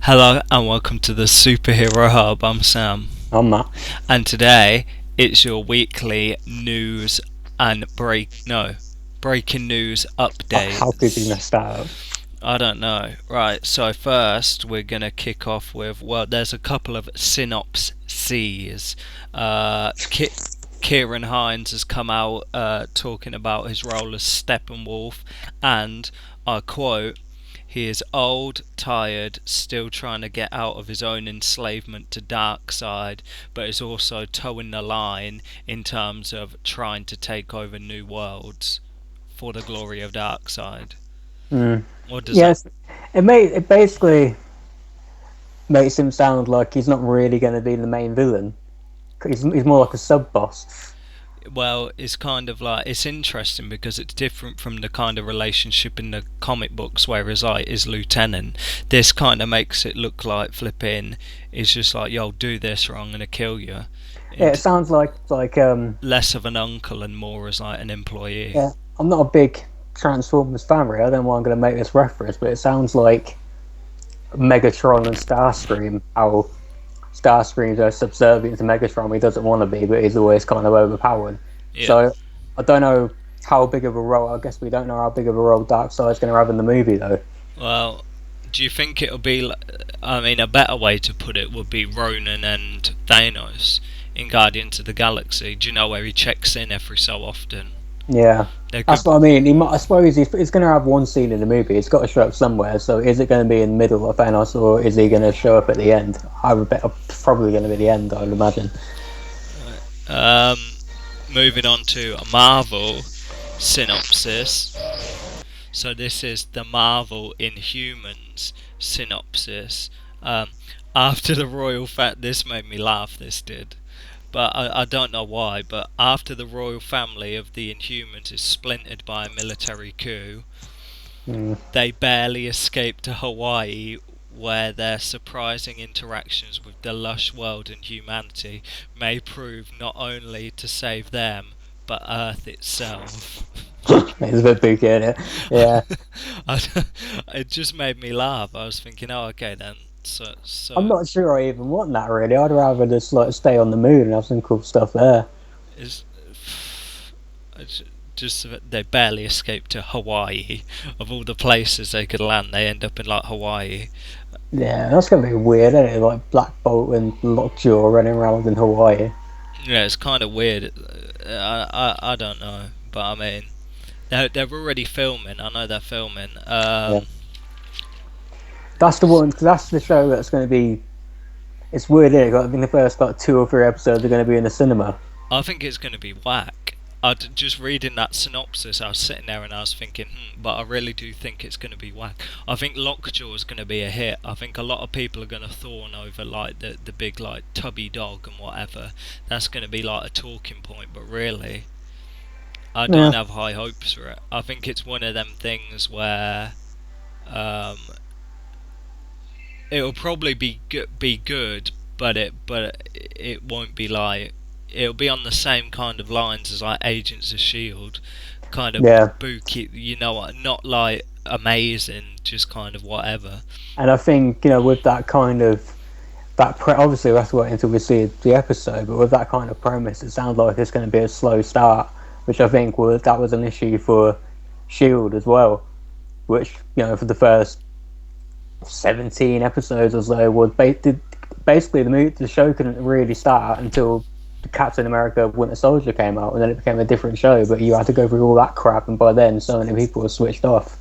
Hello and welcome to the Superhero Hub. I'm Sam, I'm Matt. and today it's your weekly news and breaking news How could you updates. mess that up? I don't know. Right, so first we're gonna kick off with there's a couple of synopses. Kieran Hines has come out talking about his role as Steppenwolf, and I quote, he is old, tired, still trying to get out of his own enslavement to Darkseid, but is also towing the line in terms of trying to take over new worlds for the glory of Darkseid. Mm. What does that? Yes, it basically makes him sound like he's not really going to be the main villain. He's more like a sub boss. Well, it's kind of like it's interesting because it's different from the kind of relationship in the comic books, whereas like his lieutenant, this kind of makes it look like flipping. It's just like, yo, do this or I'm gonna kill you. Yeah, it It's sounds like less of an uncle and more as like an employee. yeah. I'm not a big Transformers fan, really. I don't know why I'm going to make this reference, but it sounds like Megatron and Starscream. How Starscream's are subservient to Megatron. He doesn't want to be, but he's always kind of overpowered. Yeah. So I don't know how big of a role. I guess we don't know how big of a role Darkseid's going to have in the movie, though. Well, do you think it'll be? I mean, a better way to put it would be Ronan and Thanos in Guardians of the Galaxy. Do you know where he checks in every so often? Yeah, There could. that's what I mean. I suppose he's going to have one scene in the movie. He's got to show up somewhere. So is it going to be in the middle of Thanos, or is he going to show up at the end? I would bet probably going to be the end. I would imagine. Um, Moving on to a Marvel synopsis. So this is the Marvel Inhumans synopsis. Um, After the royal this made me laugh. This did. But I don't know why, but after the royal family of the Inhumans is splintered by a military coup, Mm. they barely escape to Hawaii, where their surprising interactions with the lush world and humanity may prove not only to save them, but Earth itself. It's a bit big, isn't it? Yeah, It just made me laugh. I was thinking, oh, okay then. So, I'm so not sure I even want that really. I'd rather just like stay on the moon and have some cool stuff there. is just they barely escaped to Hawaii. Of all the places they could land, they end up in like Hawaii. Yeah, that's gonna be weird, isn't it? Like Black Bolt and Lockjaw running around in Hawaii. Yeah, it's kind of weird. I don't know, but I mean, they're already filming. I know they're filming. Yeah, that's the one. Cause that's the show that's going to be. It's weird, isn't it? I think the first like 2 or 3 episodes are going to be in the cinema. I think it's going to be whack. Just reading that synopsis, I was sitting there and I was thinking, but I really do think it's going to be whack. I think Lockjaw is going to be a hit. I think a lot of people are going to fawn over like the big like tubby dog and whatever. That's going to be like a talking point, but really, I Yeah, don't have high hopes for it. I think it's one of them things where um, it'll probably be good, but it won't be like it'll be on the same kind of lines as like Agents of Shield, kind of yeah. spooky. You know what? Not like amazing, just kind of whatever. And I think with that kind of obviously we have to wait until we see the episode, but with that kind of premise, it sounds like it's going to be a slow start, which I think was an issue for Shield as well. Which for the first 17 episodes or so was basically the show couldn't really start until Captain America Winter Soldier came out, and then it became a different show, but you had to go through all that crap, and by then so many people were switched off.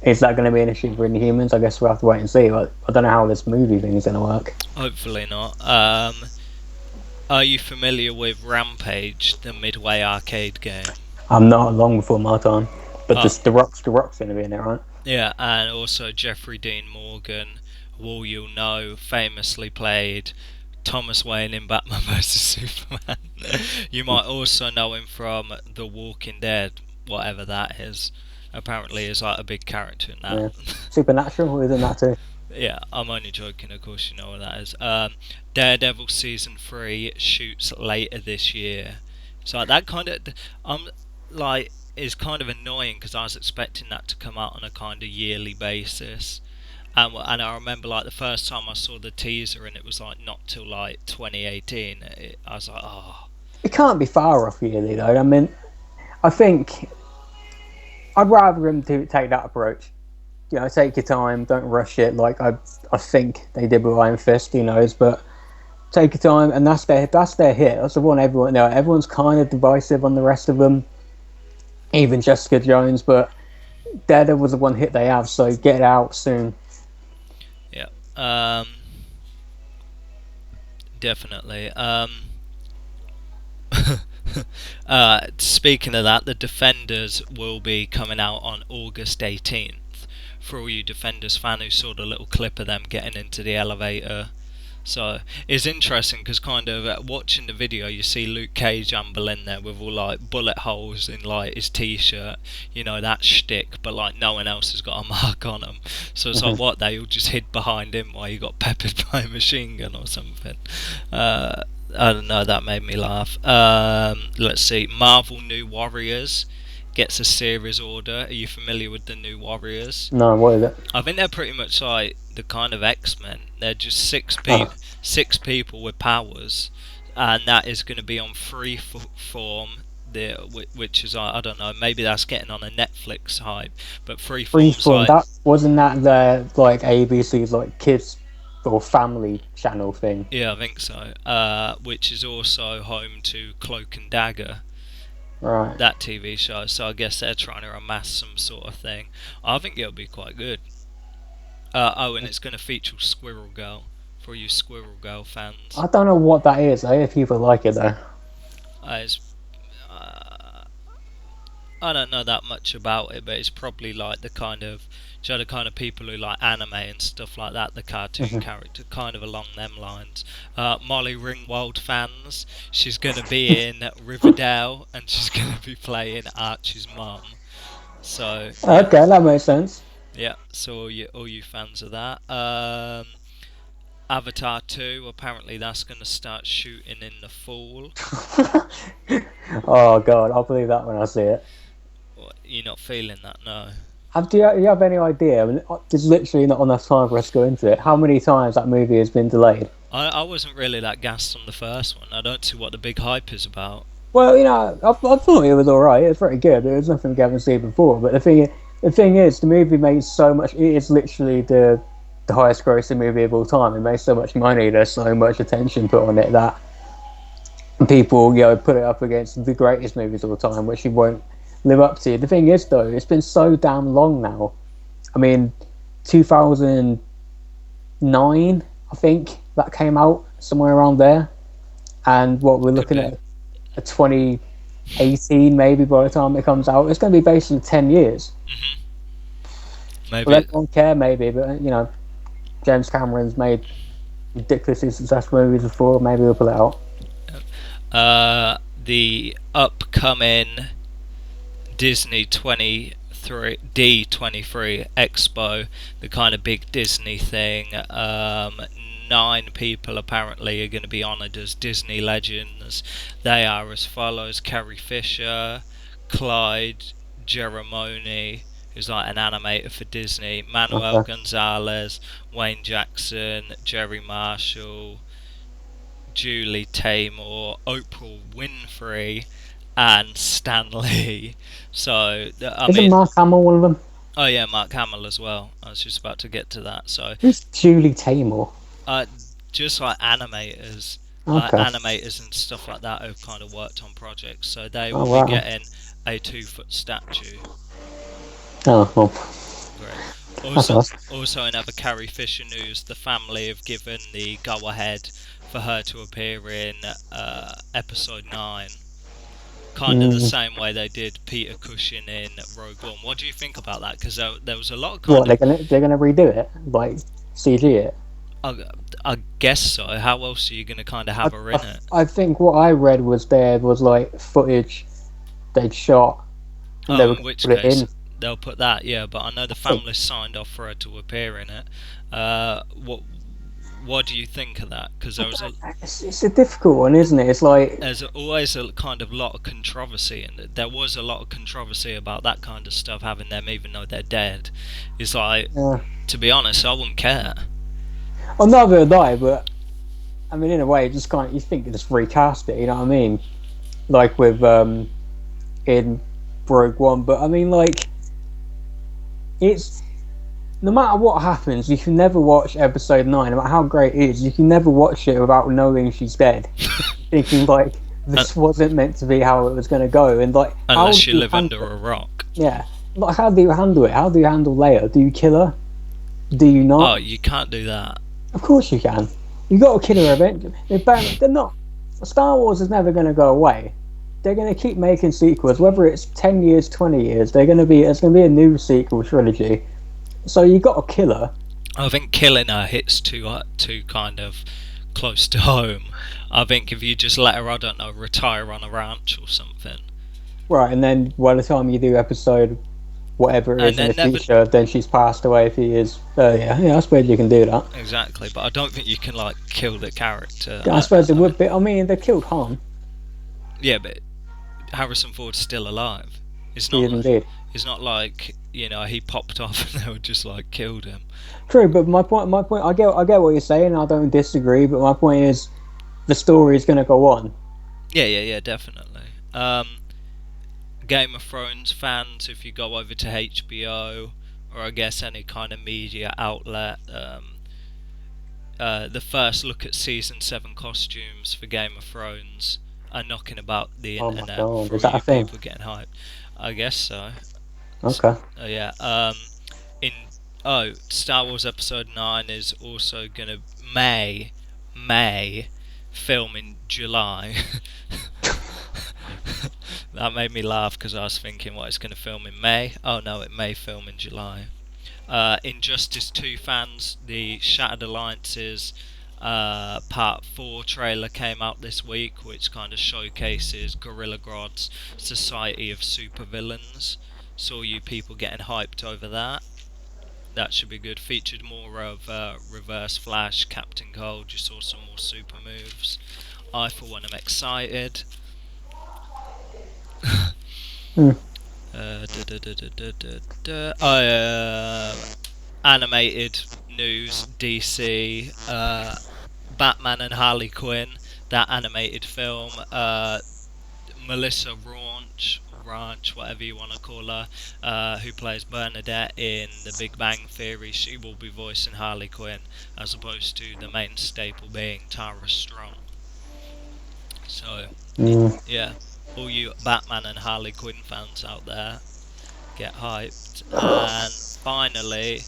Is that going to be an issue for Inhumans? I guess we'll have to wait and see. But I don't know how this movie thing is going to work. Hopefully not. Are you familiar with Rampage, the Midway arcade game? I'm not long before my time, but Oh, the Rock's going to be in it, right? yeah, and also Jeffrey Dean Morgan, who all you'll know, famously played Thomas Wayne in Batman vs Superman. You might also know him from The Walking Dead, whatever that is. Apparently, is like a big character in Yeah. that. Supernatural is in that too. Yeah, I'm only joking. Of course, you know what that is. Daredevil season 3 shoots later this year, so that kind of like is kind of annoying because I was expecting that to come out on a kind of yearly basis, And I remember like the first time I saw the teaser, and it was like not till like 2018. I was like, oh, It can't be far off, really, though. I mean, I think I'd rather him take that approach. Take your time, don't rush it. Like I think they did with Iron Fist, who knows, but take your time, and that's their hit. That's the one everyone. Everyone's kind of divisive on the rest of them, even Jessica Jones, but Daredevil was the one hit they have. So get it out soon. yeah, definitely. Speaking of that, the Defenders will be coming out on August 18th. For all you Defenders fan who saw the little clip of them getting into the elevator. So it's interesting because kind of watching the video, you see Luke Cage amble in there with all like bullet holes in like his t-shirt, that shtick, but like no one else has got a mark on him. So it's like what, they all just hid behind him while you got peppered by a machine gun or something. I don't know, that made me laugh. Let's see, Marvel New Warriors gets a series order. Are you familiar with the New Warriors? No, what is it? I think they're pretty much like the kind of X-Men. They're just six people with powers, and that is going to be on Freeform. Which is I don't know, maybe that's getting on a Netflix hype, but Freeform's Freeform. like, That wasn't that the like ABC's like kids or family channel thing. yeah, I think so. Which is also home to Cloak and Dagger, Right. that TV show. So I guess they're trying to amass some sort of thing. I think it'll be quite good. And it's going to feature Squirrel Girl for you Squirrel Girl fans. I don't know what that is. I hear people like it though. It's, I don't know that much about it, but it's probably like the kind of people who like anime and stuff like that. The cartoon character, kind of along them lines. Molly Ringwald fans. She's going to be in Riverdale, and she's going to be playing Archie's mum. So yeah. Okay, that makes sense. Yeah, so all you fans of that. Avatar 2, apparently that's going to start shooting in the fall. Oh god, I'll believe that when I see it. You're not feeling that, no? Do you have any idea? I mean, there's literally not enough time for us to go into it. How many times that movie has been delayed? I wasn't really that gassed on the first one. I don't see what the big hype is about. Well, I thought it was alright. It's pretty good. There was nothing we haven't seen before. But the thing is, the movie made so much. It is literally the highest grossing movie of all time. It made so much money. There's so much attention put on it that people, put it up against the greatest movies of all time, which it won't live up to. The thing is, though, it's been so damn long now. I mean, 2009, I think that came out somewhere around there, and what we're looking at a 2018 maybe by the time it comes out. It's going to be basically 10 years. Maybe. Well, they don't care, maybe, but James Cameron's made ridiculously successful movies before. Maybe we'll pull it out. The upcoming Disney D23 Expo, the kind of big Disney thing. 9 people apparently are going to be honoured as Disney legends. They are as follows: Carrie Fisher, Clyde Geramoni, who's like an animator for Disney, Manuel Gonzalez, Wayne Jackson, Jerry Marshall, Julie Taymor, Oprah Winfrey, and Stan Lee. So Isn't Mark Hamill one of them? Oh yeah, Mark Hamill as well. I was just about to get to that. So who's Julie Taymor? Just like animators, like animators and stuff like that who've kind of worked on projects. So they will be getting a 2-foot statue. Oh, well. Great. Also in other Carrie Fisher news, the family have given the go-ahead for her to appear in episode 9. Kind of the same way they did Peter Cushing in Rogue One. What do you think about that? Because there was a lot of they're gonna redo it, like CG it. I guess so. How else are you gonna kind of have her in it? I think what I read was like footage they'd shot. In which case they'll put that. Yeah, but I know the family signed off for her to appear in it. what do you think of that? Because It's a difficult one, isn't it? It's like, there's always a kind of lot of controversy, and there was a lot of controversy about that kind of stuff, having them even though they're dead. It's like, to be honest, I wouldn't care. I'm not gonna die, but I mean, in a way, just kind of, you think you just recast it. You know what I mean? Like with in Rogue One, but I mean, like, it's no matter what happens, you can never watch Episode 9, no matter how great it is. You can never watch it without knowing she's dead, thinking like this wasn't meant to be how it was going to go, and like Unless you live under a rock. Yeah, like how do you handle it? How do you handle Leia? Do you kill her? Do you not? Oh, you can't do that. Of course you can. You got to kill her eventually. They're not. Star Wars is never going to go away. They're going to keep making sequels, whether it's 10 years, 20 years. There's going to be a new sequel trilogy. So you got to kill her. I think killing her hits too kind of close to home. I think if you just let her, I don't know, retire on a ranch or something. Right, and then by the time you do episode whatever it is in the future, then she's passed away a few years earlier. Yeah, I suppose you can do that. Exactly, but I don't think you can like kill the character. I suppose it would be. I mean, they killed Han. Yeah, but Harrison Ford's still alive. It's not. He is indeed. It's not like, you know, he popped off and they were just like killed him. True, but my point. I get what you're saying. I don't disagree, but my point is, the story is going to go on. Yeah, definitely. Game of Thrones fans, if you go over to HBO or I guess any kind of media outlet, the first look at season 7 costumes for Game of Thrones are knocking about the internet. Oh my God. Is that a thing? People getting hyped. I guess so. Okay. Yeah. Star Wars Episode 9 is also gonna May film in July. That made me laugh because I was thinking, what, it's going to film in May? Oh no, it may film in July. Injustice 2 fans, the Shattered Alliances Part 4 trailer came out this week, which kind of showcases Gorilla Grodd's Society of Supervillains. Saw you people getting hyped over that. That should be good. Featured more of Reverse Flash, Captain Cold. You saw some more super moves. I, for one, am excited. Animated news, DC, Batman and Harley Quinn, that animated film, Melissa Ranch, whatever you want to call her, who plays Bernadette in The Big Bang Theory, she will be voicing Harley Quinn, as opposed to the main staple being Tara Strong. So, yeah, all you Batman and Harley Quinn fans out there, get hyped. And finally,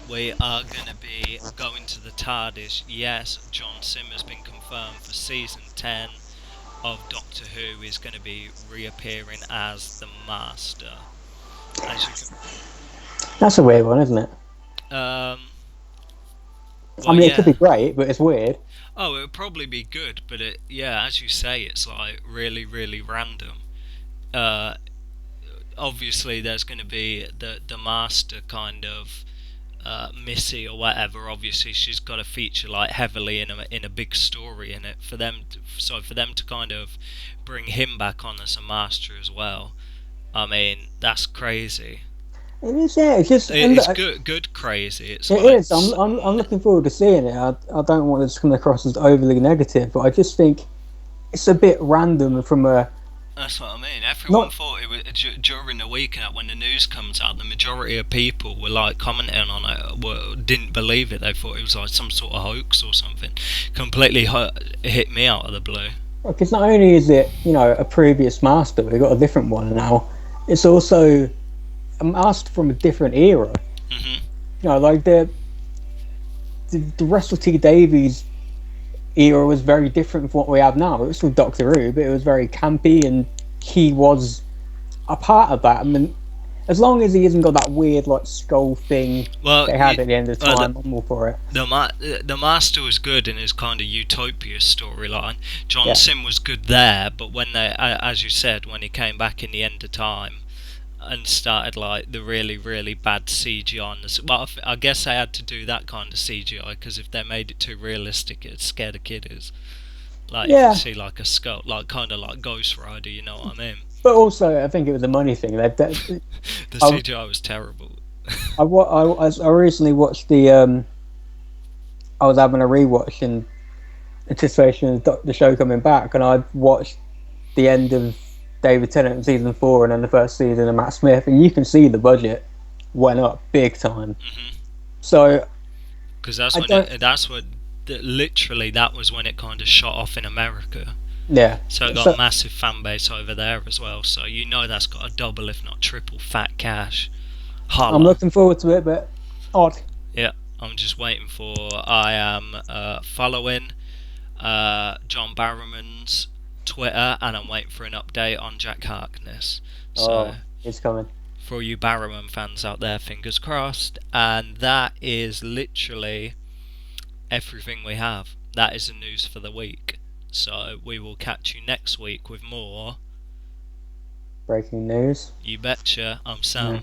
we are going to be going to the TARDIS. Yes, John Simm has been confirmed for season 10 of Doctor Who. Is going to be reappearing as the Master. As you can... That's a weird one, isn't it? Well, I mean, it could be great, but it's weird. Oh, it would probably be good, but as you say, it's like really, really random. Obviously, there's going to be the Master kind of Missy or whatever. Obviously, she's got to feature like heavily in a big story in it for them. For them to kind of bring him back on as a Master as well. I mean, that's crazy. It is, yeah. It's just good crazy. It is. I'm looking forward to seeing it. I don't want this to come across as overly negative, but I just think it's a bit random from a. That's what I mean. Everyone thought it was during the week when the news comes out. The majority of people were like commenting on it, didn't believe it. They thought it was like some sort of hoax or something. Completely hit me out of the blue. Because not only is it, a previous Master, we've got a different one now. It's also a Master from a different era. Mm-hmm. Like the Russell T Davies era was very different from what we have now. It was still Doctor Who, but it was very campy, and he was a part of that. I mean, as long as he hasn't got that weird like skull thing they had at the end of the time, I'm all for it. The Master was good in his kind of Utopia storyline. John Simm was good there, but when as you said, when he came back in the end of time, and started like the really really bad CGI on this. Well, I guess they had to do that kind of CGI because if they made it too realistic, it'd scare the kiddies. Like if you Yeah, see like a skull, like kind of like Ghost Rider, you know what I mean? but also I think it was a money thing. The I, CGI was terrible. I recently watched the I was having a rewatch in anticipation of the show coming back, and I watched the end of David Tennant season 4 and then the first season of Matt Smith, and you can see the budget went up big time. So Because that's I when don't. literally that was when it kind of shot off in America. Yeah. So it got a So massive fan base over there as well. So you know that's got a double, if not triple, fat cash. I'm Holla. looking forward to it, but odd. Yeah, I'm just waiting for. I am following John Barrowman's Twitter, and I'm waiting for an update on Jack Harkness. So Oh, it's coming. for all you Barrowman fans out there, fingers crossed. And that is literally everything we have. That is the news for the week. So we will catch you next week with more. Breaking news. You betcha. I'm Sam.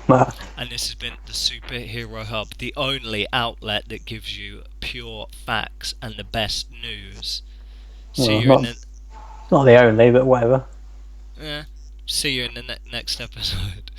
Yeah. And this has been the Superhero Hub, the only outlet that gives you pure facts and the best news. See Well, you in the not the only, but whatever. see you in the next episode.